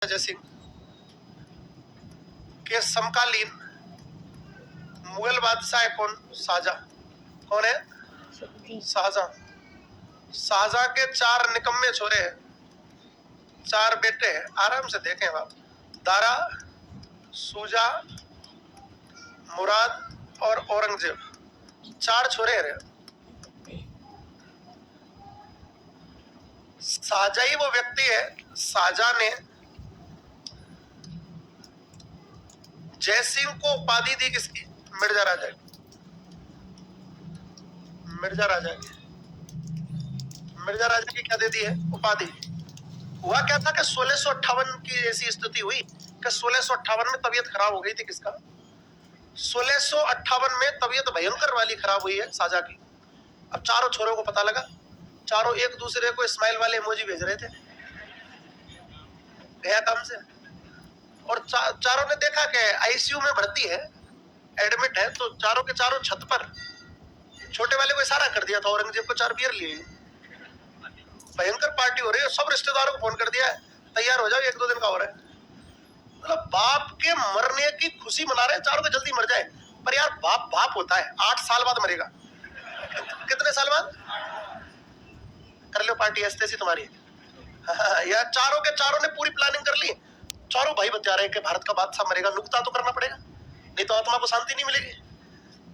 जयसिंह के समकालीन मुगल बादशाह है कौन? शाहजहां। कौन है? शाहजहां। शाहजहां के 4 निकम्मे छोरे हैं, 4 बेटे हैं। आराम से देखें आप, दारा, शुजा, मुराद और औरंगजेब, 4 छोरे हैं। शाहजहां ही वो व्यक्ति है, शाहजहां ने जयसिंह को उपाधि दी किसकी? मिर्जा राजा की। मिर्जा राजा की, मिर्जा राजा की क्या दे दी है? उपाधि। हुआ क्या था कि 1658 की ऐसी स्थिति हुई कि 1658 में तबीयत खराब हो गई थी। किसका? 1658 में तबीयत भयंकर वाली खराब हुई है शाहजहां की। अब चारों छोरों को पता लगा, चारों एक दूसरे को स्माइल वाले इमोजी भेज रहे थे, गया काम से। और चारों ने देखा कि आईसीयू में भर्ती है, एडमिट है, तो चारों के चारों छत पर छोटे वाले को इशारा कर दिया था, औरंगजेब को 4 बियर लिए, भयंकर पार्टी हो रही है, सब रिश्तेदारों को फोन कर दिया है, तैयार हो जाओ, 1-2 दिन का हो रहा है। मतलब बाप के मरने की खुशी मना रहे हैं चारों को, जल्दी मर जाए। पर यार बाप बाप होता है, 8 साल बाद मरेगा। कितने साल बाद? कर लो पार्टी ऐसी तैसी तुम्हारी। यार चारों के चारों ने पूरी प्लानिंग कर ली, चारों भाई बता रहे हैं कि भारत का बादशाह मरेगा, नुकता तो करना पड़ेगा, नहीं तो आत्मा को शांति नहीं मिलेगी।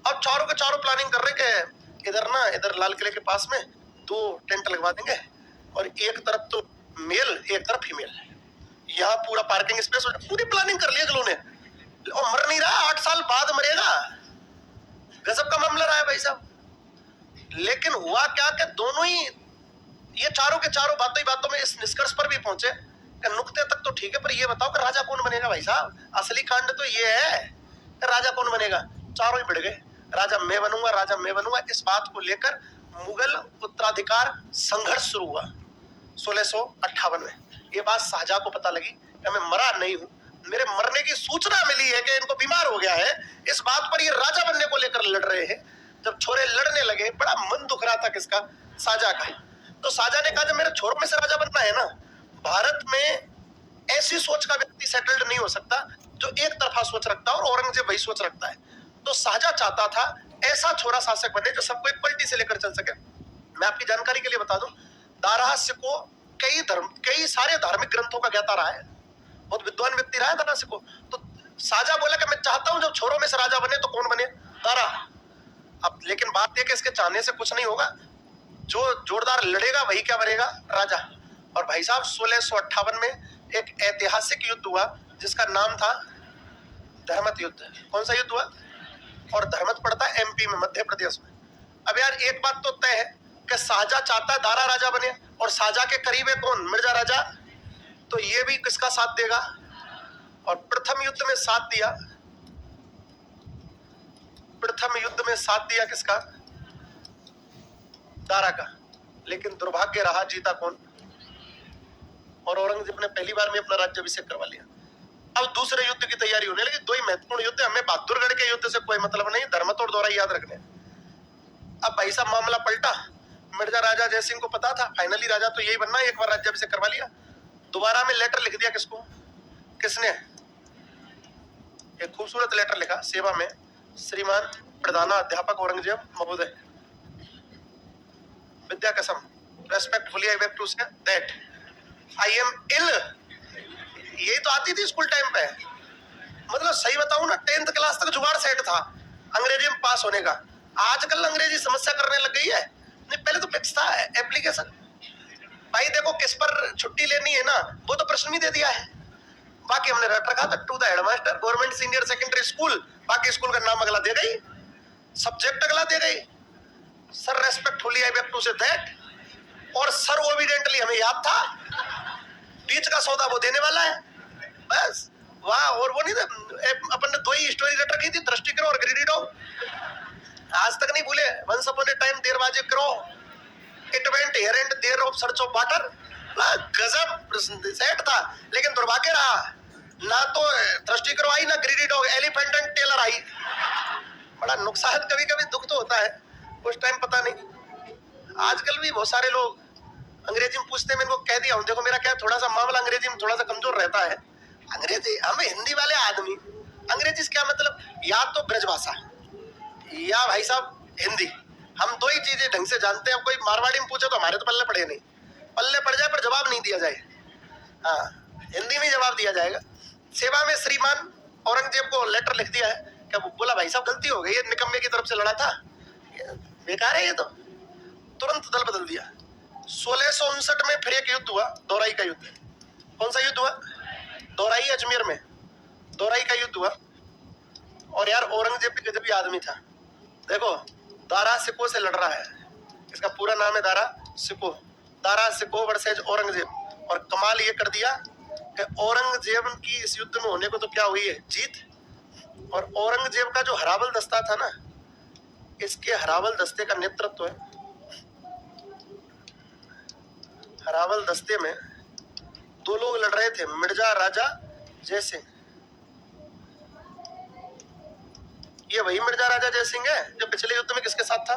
अब चारों के चारों प्लानिंग कर रहे कि इधर लाल किले के पास में 2 टेंट लगवा देंगे, और एक तरफ तो मेल, एक तरफ फीमेल, यहाँ पूरा पार्किंग स्पेस। पूरी प्लानिंग कर लिया जिन्होंने, और मर नहीं रहा, 8 साल बाद मरेगा। गजब का मामला रहा है भाई साहब। लेकिन हुआ क्या कि दोनों ही, ये चारों के चारों बातों ही बातों में इस निष्कर्ष पर भी पहुंचे कि नुक्ते तक तो ठीक है, पर ये बताओ कि राजा कौन बनेगा भाई साहब? असली कांड तो ये है कि राजा कौन बनेगा। चारों ही बढ़ गए, राजा मैं बनूंगा, राजा मैं बनूंगा। इस बात को लेकर मुगल उत्तराधिकार संघर्ष शुरू हुआ 1658 में। ये बात शाहजहां को पता लगी कि मैं मरा नहीं हूं, मेरे मरने की सूचना मिली है कि इनको बीमार हो गया है, इस बात पर ये राजा बनने को लेकर लड़ रहे हैं। जब छोरे लड़ने लगे, बड़ा मन दुख रहा था किसका? शाहजहां का। तो शाहजहां ने कहा जब मेरे छोरों में से राजा बनना है ना, भारत में ऐसी सोच का व्यक्ति सेटल्ड नहीं हो सकता जो एक तरफा सोच रखता है, और औरंगजेब वही सोच रखता है। तो शाहजहां चाहता था ऐसा छोरा शासक बने जो सबको एक पलटी से लेकर चल सके। मैं आपकी जानकारी के लिए बता दूं, दारा सिको कई सारे धार्मिक ग्रंथों का ज्ञाता रहा है, बहुत विद्वान व्यक्ति रहा है दारा सिको। तो शाहजहां बोला कि मैं चाहता हूं जब छोरों में से राजा बने तो कौन बने? दारा। अब लेकिन बात यह कि इसके चाहने से कुछ नहीं होगा, जो जोरदार लड़ेगा वही क्या बनेगा? राजा। और भाई साहब 1658 में एक ऐतिहासिक युद्ध हुआ जिसका नाम था धर्मत युद्ध। कौन सा युद्ध हुआ? और धर्मत पड़ता है एमपी में, मध्य प्रदेश में। अब यार एक बात तो तय है कि शाहजहां चाहता है दारा राजा बने, और शाहजहां के करीब है कौन? मिर्जा राजा। तो ये भी किसका साथ देगा? और प्रथम युद्ध में साथ दिया, प्रथम युद्ध में साथ दिया किसका? दारा का। लेकिन दुर्भाग्य रहा, जीता कौन? और औरंगजेब ने पहली बार में अपना राज्याभिषेक करवा लिया। अब दूसरे युद्ध की तैयारी होने लगी। 2 ही महत्वपूर्ण युद्ध, हमें बहादुरगढ़ के युद्ध से कोई मतलब नहीं, धर्मत और दौरा याद रखने। अब भाई साहब मामला पलटा, मिर्जा राजा जयसिंह को पता था फाइनली राजा तो यही बनना है, एक बार राज्याभिषेक करवा लिया। दोबारा में लेटर लिख दिया किसको? किसने? एक खूबसूरत लेटर लिखा सेवा में, श्रीमान प्रधानाध्यापक औरंगजेब महोदय, विद्या कसम, respectfully I beg to say that I am ill. यही तो आती थी स्कूल टाइम पे। मतलब सही बताऊं ना, 10th क्लास तक जुगाड़ सेट था अंग्रेजी में पास होने का। आजकल अंग्रेजी समस्या करने लग गई है। नहीं पहले तो फिक्स था एप्लीकेशन। भाई देखो किस पर छुट्टी लेनी है ना, वो तो प्रश्न भी दे दिया है। बाकी हमने रट रखा था to the headmaster government senior secondary school, बाकी स्कूल का नाम अगला दे गई, सब्जेक्ट अगला दे गई। Sir respectfully I beg to say that, और सर ओबिडेंटली हमें याद था, बीच का सौदा वो देने वाला है, बस। वाह। और वो नहीं था अपन ने 2 ही स्टोरी रट रखी थी, दृष्टिक्रम और ग्रीडी डॉग, आज तक नहीं भूले। Once upon a time there was a crow, it went here and there of search of water. गजब सेट था। लेकिन दुर्भाग्य रहा, ना तो दृष्टिक्रम आई ना greedy dog, elephant and tailor आई। बड़ा नुकसान, कभी कभी दुख तो होता है, उस टाइम पता नहीं। आजकल भी बहुत सारे लोग अंग्रेजी में पूछते, मैंने कह दिया हूं, देखो मेरा क्या थोड़ा सा मामला अंग्रेजी में थोड़ा सा कमजोर रहता है। अंग्रेजी, हम हिंदी वाले आदमी, अंग्रेजी से क्या मतलब, या तो ब्रजभाषा या भाई साहब हिंदी, हम दो ही चीजें ढंग से जानते हैं। कोई मारवाड़ी में पूछे तो हमारे तो पल्ले पड़े नहीं, पल्ले पड़ जाए पर जवाब नहीं दिया जाए। हाँ, हिंदी में जवाब दिया जाएगा। सेवा में श्रीमान औरंगजेब को लेटर लिख दिया है, क्या बोला भाई साहब गलती हो गई, ये निकम्मे की तरफ से लड़ा था, बेकार है ये तो, तुरंत दल बदल दिया। 1659 में फिर एक युद्ध हुआ, दोराई का युद्ध। कौन सा युद्ध हुआ? दोराई, अजमेर में दोराई का युद्ध हुआ। और यार औरंगजेब भी गजबी आदमी था। देखो, दारा सिको से लड़ रहा है, इसका पूरा नाम है दारा सिको, दारा सिको वर्सेज औरंगजेब। और कमाल ये कर दिया कि औरंगजेब की इस युद्ध में होने को तो क्या हुई है, जीत। और औरंगजेब का जो हरावल दस्ता था ना, इसके हरावल दस्ते का नेतृत्व है, हरावल दस्ते में दो लोग लड़ रहे थे, मिर्जा राजा जयसिंह। ये वही मिर्जा राजा जयसिंह है जो पिछले युद्ध में किसके साथ था,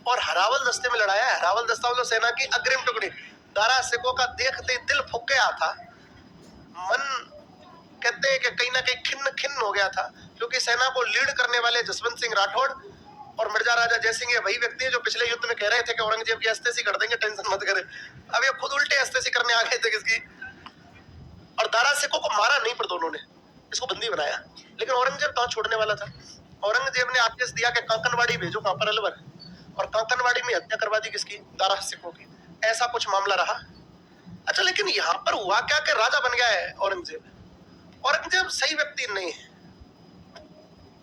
और हरावल दस्ते में लड़ाया है। हरावल दस्ता मतलब सेना की अग्रिम टुकड़ी। दारा सिको का देखते दिल फूक गया था, मन कहते हैं कि कहीं ना कहीं खिन्न खिन्न हो गया था, क्योंकि सेना को लीड करने वाले जसवंत सिंह राठौड़ और मिर्जा राजा जयसिंह वही व्यक्ति है जो पिछले युद्ध में कह रहे थे कि औरंगजेब की अस्तेसी कर देंगे, टेंशन मत करे। अब ये खुद उल्टे अस्तेसी करने आ गए थे किसकी। और दारा सिको को मारा नहीं, पर दोनों ने इसको बंदी बनाया। लेकिन औरंगजेब कहाँ छोड़ने वाला था। औरंगजेब ने आदेश दिया कि कांकनवाड़ी भेजो, कहां पर, अलवर, और कांकनवाड़ी में हत्या करवा दी किसकी, दारा सिको की। ऐसा कुछ मामला रहा। अच्छा, लेकिन यहां पर हुआ क्या कि राजा बन गया है औरंगजेब। औरंगजेब सही व्यक्ति नहीं है,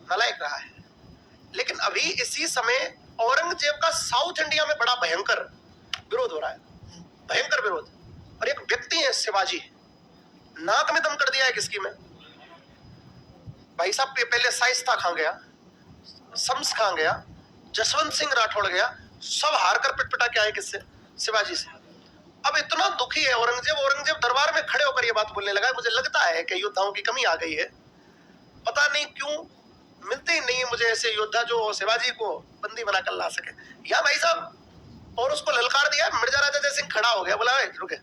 नालायक रहा है। लेकिन अभी इसी समय औरंगजेब का साउथ इंडिया में बड़ा भयंकर विरोध हो रहा है, भयंकर विरोध। और एक व्यक्ति है शिवाजी, नाक में दम कर दिया है किसकी में, भाई साहब पहले शाइस्ता खां गया, शम्स खां गया, जसवंत सिंह राठौड़ गया, सब हार कर पिटपिटा के आए किससे, शिवाजी से। अब इतना दुखी है औरंगजेब दरबार में खड़े होकर ये बात बोलने लगा, मुझे लगता है कि योद्धाओं की कमी आ गई है, पता नहीं क्यों मिलते ही नहीं है मुझे ऐसे योद्धा जो शिवाजी को बंदी बनाकर ला सके। या भाई साहब, और उसको ललकार दिया। मिर्जा राजा जयसिंह खड़ा हो गया, बोला रुके,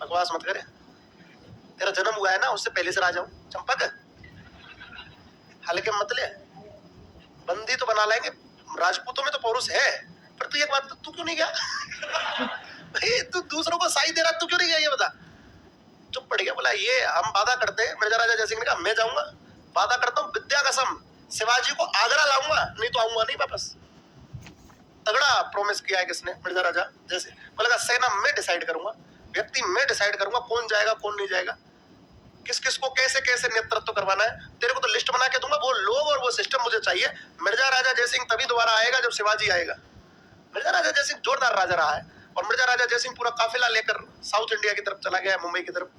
बकवास मत करे, तेरा जन्म हुआ है ना, उससे पहले से राजा हूं, चंपक हल्के मत ले, बंदी तो बना लेंगे, राजपूतों में तो पौरुष है, पर तू एक बात, तू क्यों नहीं गया? भाई तू दूसरों को साई दे रहा, तू क्यों नहीं गया ये बता। चुप पड़ गया, बोला ये हम वादा करते हैं। मिर्जा राजा जयसिंह ने कहा मैं जाऊंगा, वादा करता हूँ विद्या कसम, शिवाजी को आगरा लाऊंगा, नहीं तो आऊंगा नहीं वापस। तगड़ा प्रॉमिस किया है किसने, मिर्जा राजा जयसिंह। बोला सेना मैं डिसाइड करूंगा, व्यक्ति मैं डिसाइड करूंगा कौन जाएगा कौन नहीं जाएगा, किस किस को कैसे कैसे नेतृत्व करवाना है, तेरे को तो लिस्ट बना के दूंगा, वो लोग और वो सिस्टम मुझे चाहिए। मिर्जा राजा जयसिंह तभी दोबारा आएगा जब शिवाजी आएगा। मिर्जा राजा जयसिंह जोरदार राजा रहा है। और मिर्जा राजा जयसिंह पूरा काफिला लेकर साउथ इंडिया की तरफ चला गया, मुंबई की तरफ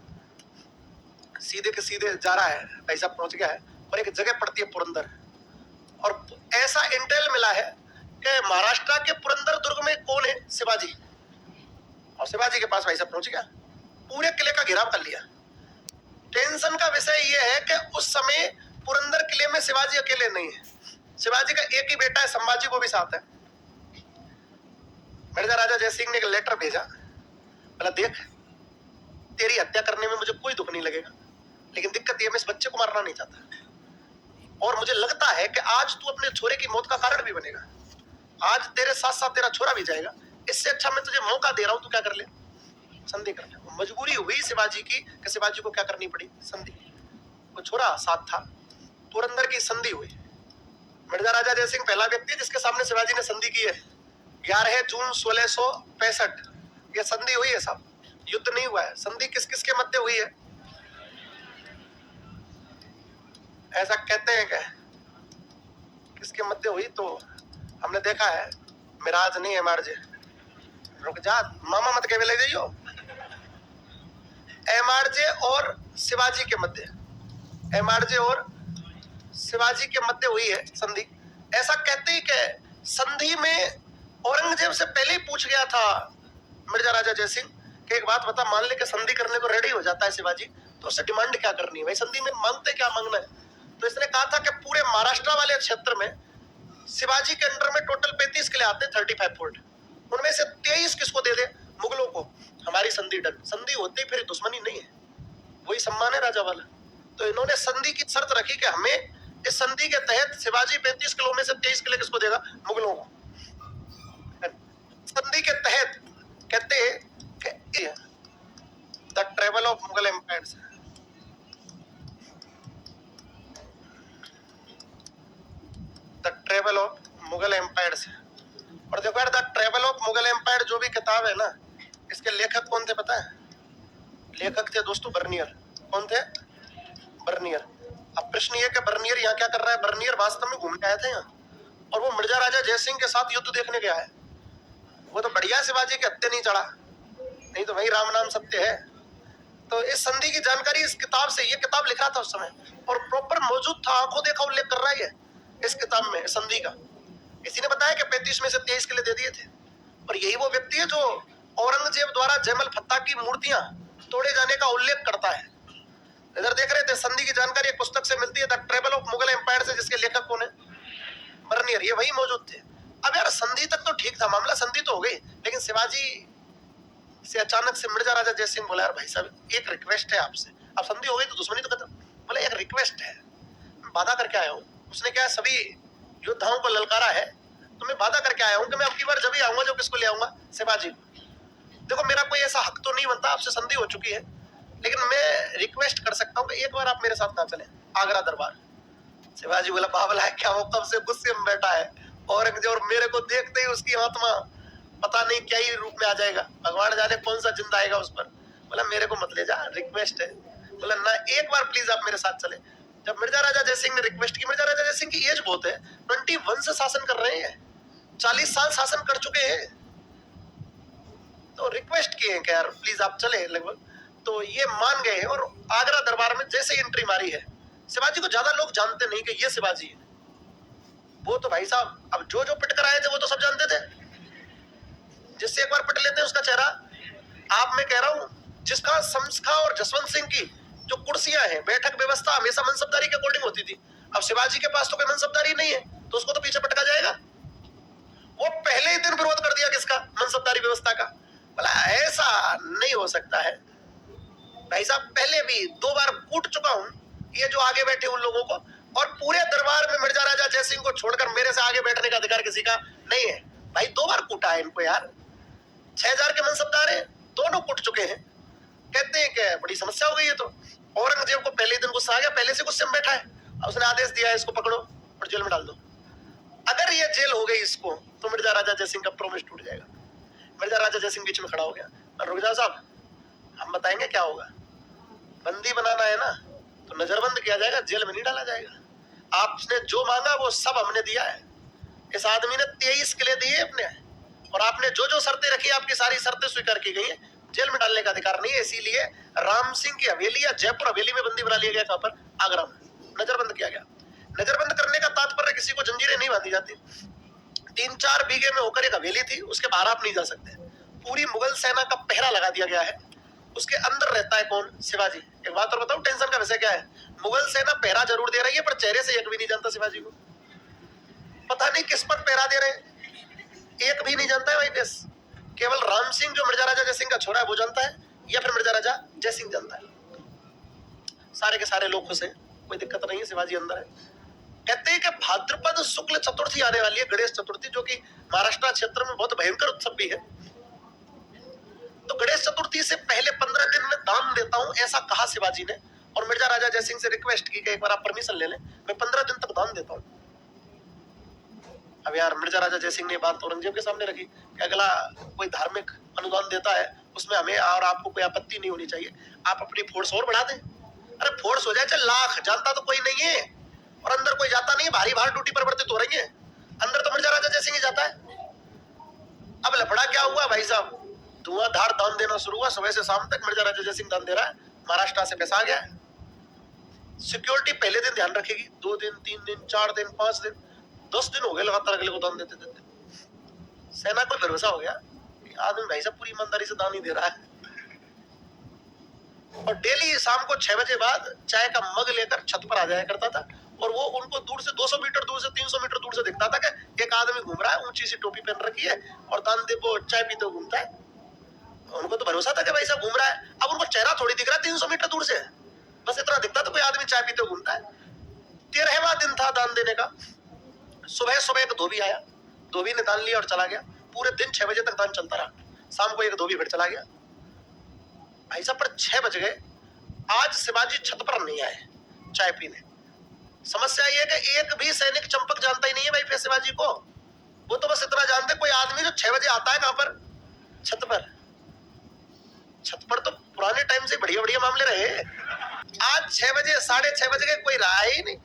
सीधे के सीधे जा रहा है, भाई साहब पहुंच गया है। और एक जगह पड़ती है पुरंदर, और ऐसा इंटेल मिला है कि महाराष्ट्र के पुरंदर दुर्ग में कौन है, शिवाजी। और शिवाजी के पास भाई साहब पहुंच गया, पूरे किले का घेराव कर लिया। टेंशन का विषय यह है कि उस समय पुरंदर किले में शिवाजी अकेले नहीं है, शिवाजी का एक ही बेटा है, संभाजी को भी साथ है। मिर्जा राजा जयसिंह ने एक लेटर भेजा, बोला देख तेरी हत्या करने में मुझे कोई दुख नहीं लगेगा, लेकिन दिक्कत ये मैं इस बच्चे को मारना नहीं चाहता, और मुझे लगता है कि आज तू अपने छोरे की मौत का कारण भी बनेगा, आज तेरे साथ साथ तेरा छोरा भी जाएगा, इससे अच्छा मैं तुझे मौका दे रहा हूं, तू क्या कर ले, संधि कर ले। मजबूरी हुई शिवाजी की कि शिवाजी को क्या करनी पड़ी, संधि। वो छोरा साथ था, पुरंदर की संधि हुई। मिर्जा राजा जयसिंह पहला व्यक्ति जिसके सामने शिवाजी ने संधि की है। 11 जून 1665 ये संधि हुई है साहब, युद्ध नहीं हुआ है। संधि किस किस के मध्य हुई है, ऐसा कहते हैं क्या, किसके मध्य हुई, तो हमने देखा है मिराज नहीं है मार्जे, रुक जा मामा मत के ले जाइयो, एमआरजे और शिवाजी के मध्य, एमआरजे और शिवाजी के मध्य हुई है संधि। ऐसा कहते हैं कि संधि में औरंगजेब से पहले ही पूछ गया था मिर्जा राजा जयसिंह कि एक बात बता, मान ले कि संधि करने को रेडी हो जाता है शिवाजी, तो उससे डिमांड क्या करनी है भाई, संधि में मांगते क्या मांगना है। तो इसने कहा था कि पूरे महाराष्ट्र वाले क्षेत्र में शिवाजी के अंडर में टोटल 35 किले आते हैं, 35 फोर्ट, उनमें से 23 किसको दे दे? मुगलों को। हमारी संधि डन। संधि होती फिर दुश्मनी नहीं है, वही सम्मान है राजा वाला। तो इन्होंने संधि की शर्त रखी कि हमें इस संधि के तहत शिवाजी 35 किलो में से 23 किले किसको देगा? मुगलों को। संधि के तहत कहते हैं the travel of Mughal empire, the travel of Mughal empire से। और देखो यार, the travel of Mughal empire जो भी किताब है ना, इसके लेखक कौन थे पता है? लेखक थे दोस्तों बर्नियर। कौन थे? बर्नियर। अब प्रश्न ये कि बर्नियर यहाँ क्या कर रहा है? बर्नियर वास्तव में घूमने आया था यहाँ, और वो मिर्जा राजा जयसिंह के साथ युद्ध देखने गया है। वो तो बढ़िया शिवाजी के हत्थे नहीं चढ़ा, नहीं तो वही राम नाम सत्य है। तो इस संधि की जानकारी इस किताब से, ये किताब लिख रहा था उस समय और प्रॉपर मौजूद था, आंखों देखा उल्लेख कर रहा है इस किताब में संधि का। इसी ने बताया कि 35 में से 23 किले दे दिए थे। और यही वो व्यक्ति है जो औरंगजेब द्वारा जयमल फत्ता की मूर्तियां तोड़े जाने का उल्लेख करता है। इधर देख रहे थे, संधि की जानकारी एक पुस्तक से मिलती है, the travel of Mughal empire से, जिसके लेखक कौन है? बर्नियर। ये वही मौजूद थे। अब यार संधि तक तो ठीक था मामला, संधि तो हो गई, लेकिन शिवाजी से अचानक से मिर्जा राजा जयसिंह बोला, यार भाई साहब एक रिक्वेस्ट है आपसे। अब संधि हो गई तो दुश्मनी तो खत्म। बोले एक रिक्वेस्ट है, मैं वादा करके आया हूँ। उसने क्या सभी योद्धाओं को ललकारा है, तो मैं वादा करके आया हूँ कि मैं अब की बार जब ही आऊंगा, जो किसको ले आऊंगा? शिवाजी को। देखो मेरा कोई ऐसा हक तो नहीं बनता, आपसे संधि हो चुकी है, लेकिन मैं रिक्वेस्ट कर सकता हूँ कि एक बार आप मेरे साथ ना चले आगरा दरबार। शिवाजी बोला, बावला है क्या, वो कब से गुस्से में बैठा है औरंगजेब, और मेरे को देखते ही उसकी आत्मा पता नहीं क्या ही रूप में आ जाएगा, भगवान जाने कौन सा जिंदा आएगा उस पर। बोला मेरे को मत ले जा, रिक्वेस्ट है। बोला ना, एक बार प्लीज आप मेरे साथ चले। जब मिर्जा राजा जयसिंह ने रिक्वेस्ट की, मिर्जा राजा जयसिंह की एज बहुत है, 21 से शासन कर रहे हैं, 40 साल शासन कर चुके हैं। तो रिक्वेस्ट किए हैं कि यार प्लीज आप चले लगभग, तो ये मान गए। और आगरा दरबार में जैसे एंट्री मारी है, शिवाजी को ज्यादा लोग जानते नहीं कि ये शिवाजी है। वो तो भाई साहब अब जो जो पिट कर आए थे वो तो सब जानते थे, जिससे एक बार पिट लेते हैं उसका चेहरा। आप मैं कह रहा हूं, जिसका शमशा और जसवंत सिंह की जो कुर्सियां हैं, बैठक व्यवस्था हमेशा मनसबदारी के अकॉर्डिंग होती थी। अब शिवाजी के पास तो कोई मनसबदारी नहीं है, तो उसको तो पीछे पटका जाएगा। वो पहले ही दिन विरोध कर दिया किसका? मनसबदारी व्यवस्था का। बोला ऐसा नहीं हो सकता है भाई साहब, पहले भी 2 बार कूट चुका हूं ये जो आगे बैठे उन लोगों को, और पूरे दरबार में मिर्जा राजा जयसिंह को छोड़कर मेरे से आगे बैठने का अधिकार किसी का नहीं है। भाई 2 बार कूटा है इनको यार, 6000 के मनसबदार हैं, दोनों कूट चुके हैं। कहते हैं कि बड़ी समस्या हो गई है। तो औरंगजेब को पहले दिन गुस्सा आ गया, पहले से गुस्से में बैठा है, उसने आदेश दिया इसको पकड़ो और जेल में डाल दो। अगर ये जेल हो गई इसको, तो मिर्जा राजा जयसिंह का प्रोमिस टूट जाएगा। मिर्जा राजा जयसिंह बीच में खड़ा हो गया, रुक जाओ साहब, हम बताएंगे क्या होगा। बंदी बनाना है ना, तो नजरबंद किया जाएगा, जेल में नहीं डाला जाएगा। आपने जो मांगा वो सब हमने दिया है। इस आदमी ने 23 किले दिए अपने, और आपने जो जो शर्तें रखी, आपकी सारी शर्तें स्वीकार की गई है। जेल में डालने का अधिकार नहीं है, इसीलिए राम सिंह की हवेली या जयपुर हवेली में बंदी बना लिया गया। कहां पर? आगरा में नजरबंद किया गया। नजरबंद करने का तात्पर्य किसी को जंजीरें नहीं बांधी जाती। 3-4 बीघे में होकर एक हवेली थी, उसके बाहर आप नहीं जा सकते। पूरी मुगल सेना का पहरा लगा दिया गया है। उसके अंदर रहता है कौन? शिवाजी। एक बात और बताऊं, टेंशन का विषय क्या है? मुगल सेना पहरा जरूर दे रही है, पर चेहरे से एक भी नहीं जानता शिवाजी को। पता नहीं किस पर पहरा दे रहे हैं, एक भी नहीं जानता है भाई। बस केवल राम सिंह जो मिर्जा राजा जयसिंह का छोरा है वो जानता है, या फिर मिर्जा राजा जयसिंह जानता है। सारे के सारे लोग खुश हैं, कोई दिक्कत नहीं है, शिवाजी अंदर है। कहते हैं कि भाद्रपद शुक्ल चतुर्थी आने वाली है, गणेश चतुर्थी, जो कि महाराष्ट्र क्षेत्र में बहुत भयंकर उत्सव भी है। तो गणेश चतुर्थी से पहले 15 दिन में दान देता हूं, ऐसा कहा शिवाजी ने। और मिर्जा राजा जयसिंह से रिक्वेस्ट की कि एक बार आप परमिशन ले लें, मैं 15 दिन तक दान देता हूं। अब यार मिर्जा राजा जयसिंह ने बात औरंगजेब के सामने रखी कि अगला कोई धार्मिक अनुदान देता है, उसमें हमें और आपको कोई आपत्ति नहीं होनी चाहिए, आप अपनी फोर्स और बढ़ा दें। अरे फोर्स हो जाए चाहे लाख, जानता तो कोई नहीं है, और अंदर कोई जाता नहीं है, भारी भार ड्यूटी परिवर्तित हो रही है, अंदर तो मिर्जा राजा जयसिंह ही जाता है। अब लफड़ा क्या हुआ भाई साहब, धुआंधार दान देना शुरू हुआ। सुबह से शाम तक मिर्जा राजा जयसिंह दान दे रहा है। महाराष्ट्र से पैसा आ गया है। सिक्योरिटी पहले दिन ध्यान रखेगी, 2 दिन 3 दिन 4 दिन 5 दिन 10 दिन हो गए लगातार अगले को दान देते देते। सेना को भरोसा हो गया, आदमी भाई साहब पूरी ईमानदारी से दान ही दे रहा है। और डेली शाम को 6 बजे बाद चाय का मग लेकर छत पर आ जाया करता था। और वो उनको दूर से 200 मीटर दूर से 300 मीटर दूर से दिखता था कि एक आदमी घूम रहा है, ऊंची सी टोपी पहन रखी है और दानदेव वो चाय पीते हुए घूमता है। उनको तो भरोसा था कि भाई साहब घूम रहा है। अब उनको चेहरा थोड़ी दिख रहा है 300 मीटर दूर से, बस इतना दिखता था कोई आदमी चाय पीते हुए घूमता है। 13वां दिन था दान देने का। सुबह सुबह एक धोबी आया, धोबी ने दान लिया और चला गया। पूरे दिन 6 बजे तक दान चलता रहा। शाम को एक धोबी फिर चला गया। भाई साहब पर 6 बज गए, आज शिवाजी छत पर नहीं आए चाय पीने। समस्या ये है कि एक भी सैनिक चंपक जानता ही नहीं है भाई फिर शिवाजी को। वो तो बस इतना जानते कोई आदमी जो 6 बजे आता है कहां पर, छत पर। छत पर तो पुराने टाइम से बढ़िया बढ़िया मामले रहे। आज 6 बजे 6:30 बज गए, कोई रहा ही नहीं।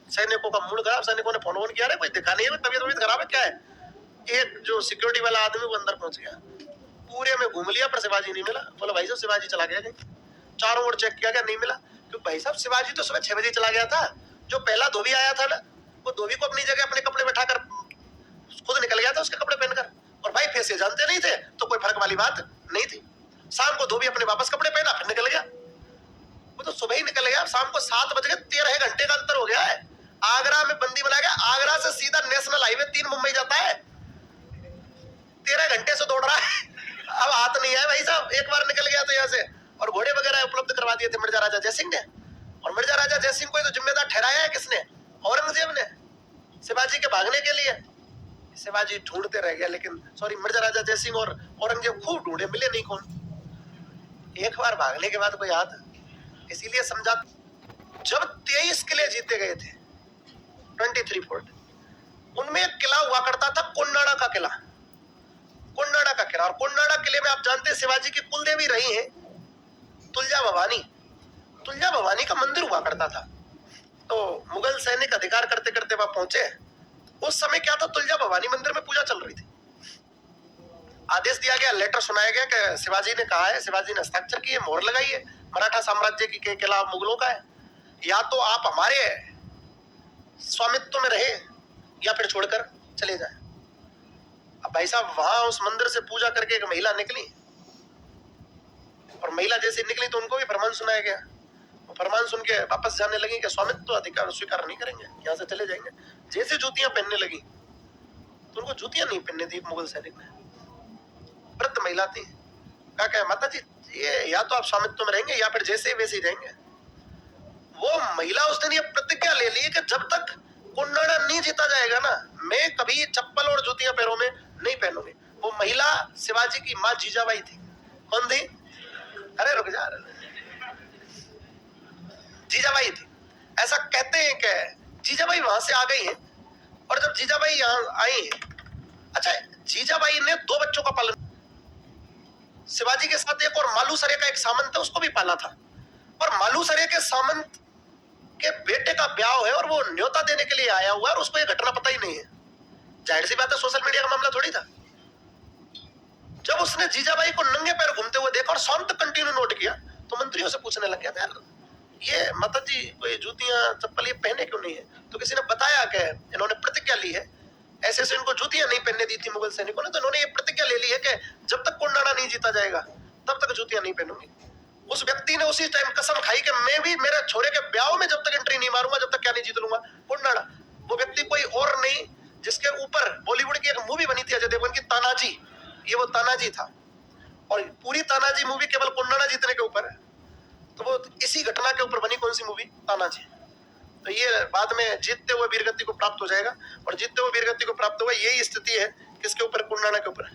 सैनिकों का मूड खराब, सैनिकों ने फोन किया, कोई दिखा नहीं है, तबीयत खराब है क्या है। एक जो सिक्योरिटी वाला आदमी वो अंदर पहुंच गया, पूरे में घूम लिया पर शिवाजी नहीं मिला। बोला भाई साहब शिवाजी चला गया कहीं। चारों ओर चेक किया गया, नहीं मिला। क्यों भाई साहब शिवाजी तो सुबह 6 बजे चला गया था। जो पहला धोबी आया था ना, वो धोबी को अपनी जगह अपने कपड़े बैठाकर खुद निकल गया था उसके कपड़े पहनकर, और भाई फेस जानते नहीं थे तो कोई फर्क वाली बात नहीं थी। शाम को धोबी अपने वापस कपड़े पहना फिर निकल गया। वो तो सुबह ही निकल गया। शाम को 7 बज गए, 13 घंटे का अंतर हो गया है। आगरा में बंदी बना गया, आगरा से सीधा नेशनल हाईवे 3 मुंबई जाता है। 13 घंटे से दौड़ रहा है। अब हाथ नहीं है भाई साहब, एक बार निकल गया तो यहाँ से। और घोड़े वगैरह उपलब्ध करवा दिए थे मिर्जा राजा जयसिंह ने। और मिर्जा राजा जयसिंह को तो जिम्मेदार ठहराया है किसने, औरंगजेब ने, शिवाजी के भागने के लिए। शिवाजी ढूंढते रह गया, लेकिन सॉरी मिर्जा राजा जयसिंह और औरंगजेब खूब ढूंढे, मिले नहीं कौन। एक बार भागने के बाद कोई याद, इसीलिए समझा। जब 23 किले जीते गए थे, 23 फोर्ट, उनमें एक किला हुआ करता था कोन्नाडा का किला। कोन्नाडा का किला, और कोन्नाडा किले में आप जानते हैं शिवाजी की कुलदेवी रही है तुलजा भवानी। तुलजा भवानी का मंदिर हुआ करता था। तो मुगल सैनिक अधिकार करते करते वहां पहुंचे। उस समय क्या था, तुलजा भवानी मंदिर में पूजा चल रही थी। आदेश दिया गया, लेटर सुनाया गया कि शिवाजी ने कहा है, शिवाजी ने हस्ताक्षर किए, मोहर लगाई है, मराठा साम्राज्य की किला मुगलों का है, या तो आप हमारे स्वामित्व में रहे या फिर छोड़कर चले जाए। अब भाई साहब वहां उस मंदिर से पूजा करके एक महिला निकली, और महिला जैसे निकली तो उनको भी फरमान सुनाया गया। फरमान सुन के वापस जाने लगी कि स्वामित्व अधिकार स्वीकार नहीं करेंगे, यहाँ से चले जाएंगे। जैसे जूतियां पहनने लगी तो उनको जूतियां नहीं पहनने दी मुगल सैनिक ने। वृद्ध महिला थी, कहा माता जी ये या तो आप स्वामित्व में रहेंगे या फिर जैसे वैसे ही जाएंगे। वो महिला उस दिन ये प्रतिज्ञा ले ली कि जब तक कोन्नाडा नहीं जीता जाएगा ना, मैं कभी चप्पल और जूतियां पैरों में नहीं पहनूंगी। वो महिला शिवाजी की माँ जीजाबाई थी। कौन थी? अरे रुक जा, जीजाबाई थी। ऐसा कहते हैं कि जीजाबाई वहां से आ गई है, और जब जीजाबाई यहाँ आई है, अच्छा जीजाबाई ने 2 बच्चों का पालन, शिवाजी के साथ एक और मालूसरे का एक सामंत है, उसको भी पाला था। और मालूसरे के सामंत के बेटे का ब्याह है, और वो न्योता देने के लिए आया हुआ है, और उसको ये घटना पता ही नहीं है। जाहिर सी बात है सोशल मीडिया का मामला थोड़ी था। जब उसने जीजाबाई को नंगे पैर घूमते हुए देखा और शांत कंटिन्यू नोट किया, तो मंत्रियों से पूछने लग गया था, यार ये माता जी कोई जूतियां चप्पल ये पहने क्यों नहीं है? तो किसी ने बताया कि इन्होंने प्रतिज्ञा ली है, ऐसे ऐसे इनको जूतियां नहीं पहनने दी थी मुगल सैनिकों ने, तो इन्होंने ये प्रतिज्ञा ले ली है कि जब तक कोन्नाडा नहीं जीता जाएगा तब तक जूतियां नहीं पहनूंगी। उस व्यक्ति ने उसी टाइम कसम खाई कि मैं भी मेरे छोरे के ब्याह में जब तक एंट्री नहीं मारूंगा, जब तक क्या नहीं जीत लूंगा कोन्नाडा। वो व्यक्ति कोई और नहीं, जिसके ऊपर बॉलीवुड की एक मूवी बनी थी अजय देवगन की, तानाजी। ये वो तानाजी था, और पूरी तानाजी मूवी केवल कोन्नाडा जीतने के ऊपर है। तो वो इसी घटना के ऊपर बनी कौन सी मूवी? तानाजी। तो ये बाद में जीतते हुए वीरगति को प्राप्त हो जाएगा, और जीतते हुए वीरगति को प्राप्त हुआ यही स्थिति है किसके ऊपर? कोन्नाडा के ऊपर।